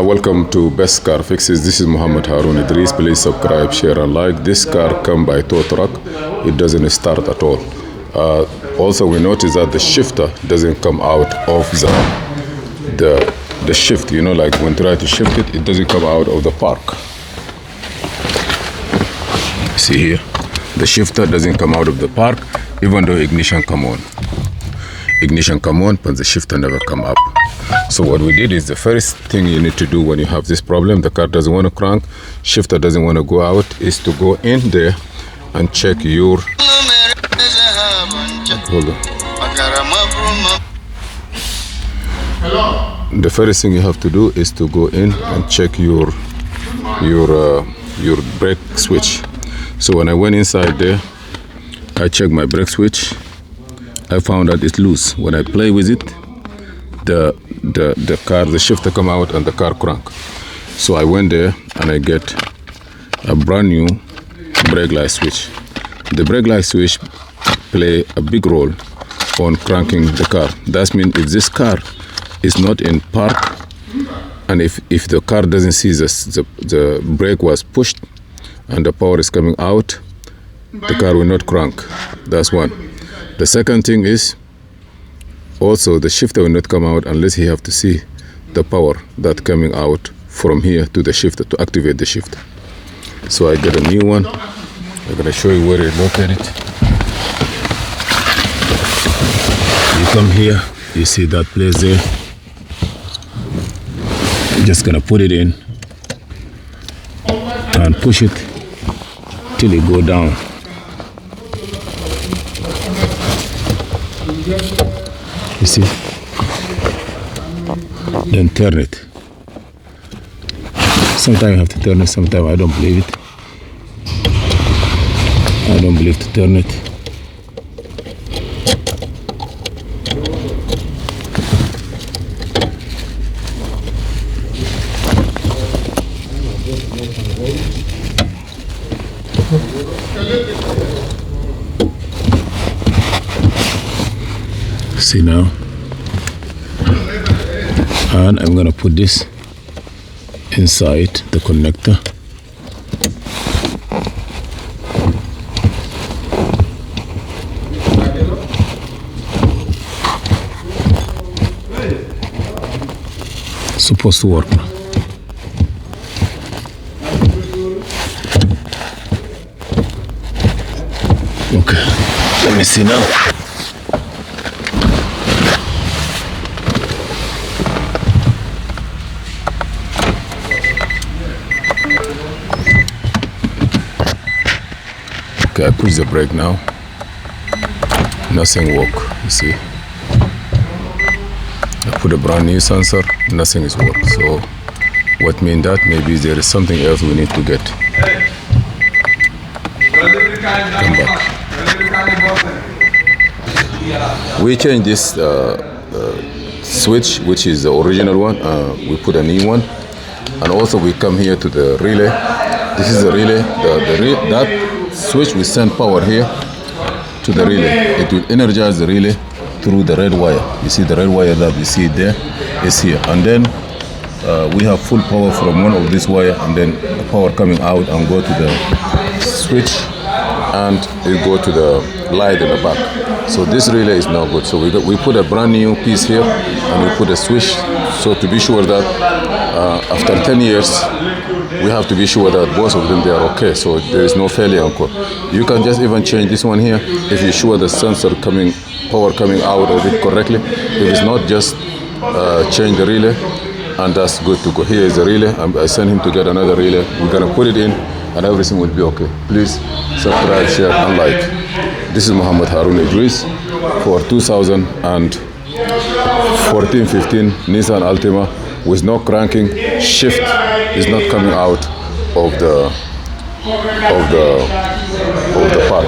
Welcome to Best Car Fixes. This is Muhammad Harun Idris. Please subscribe, share and like. This car come by tow truck. It doesn't start at all. Also, we notice that the shifter doesn't come out of the shift. You know, like when you try to shift it, it doesn't come out of the park. See here, the shifter doesn't come out of the park, even though ignition come on. Ignition come on, but the shifter never come up. So what we did is the first thing you need to do when you have this problem, the car doesn't want to crank, shifter doesn't want to go out, is to go in there and check your, hold on. The first thing you have to do is to go in and check your brake switch. So when I went inside there, I checked my brake switch. I found that it's loose. When I play with it, the shifter come out and the car crank. So I went there and I get a brand new brake light switch. The brake light switch play a big role on cranking the car. That means if this car is not in park, and if the car doesn't see the brake was pushed and the power is coming out, the car will not crank. That's one. The second thing is, also the shifter will not come out unless you have to see the power that coming out from here to the shifter to activate the shifter. So I get a new one. I'm gonna show you where it's located. You come here, you see that place there. I'm just gonna put it in and push it till it go down. You see? Then turn it. Sometimes you have to turn it, sometimes I don't believe it. I don't believe to turn it. See now, and I'm gonna put this inside the connector. Supposed to work now. Okay, let me see now. Okay, I push the brake now. Nothing work, you see. I put a brand new sensor, nothing is work. So what means that maybe there is something else we need to get. Come back. We changed this switch, which is the original one. We put a new one. And also we come here to the relay. This is the relay. That switch will send power here to the relay. It will energize the relay through the red wire. You see the red wire that you see there is here. And then we have full power from one of this wire, and then the power coming out and go to the switch, and it go to the light in the back. So this relay is now good. So we put a brand new piece here, and we put a switch. So to be sure that after 10 years, we have to be sure that both of them, they are okay, so there is no failure on code. You can just even change this one here if you're sure the sensor power coming out of it correctly. If it's not, just change the relay, and that's good to go. Here is the relay. I sent him to get another relay. We're gonna put it in, and everything will be okay. Please subscribe, share, and like. This is Muhammad Harun Idris for 2014-15 Nissan Altima with no cranking. Shift is not coming out of the park.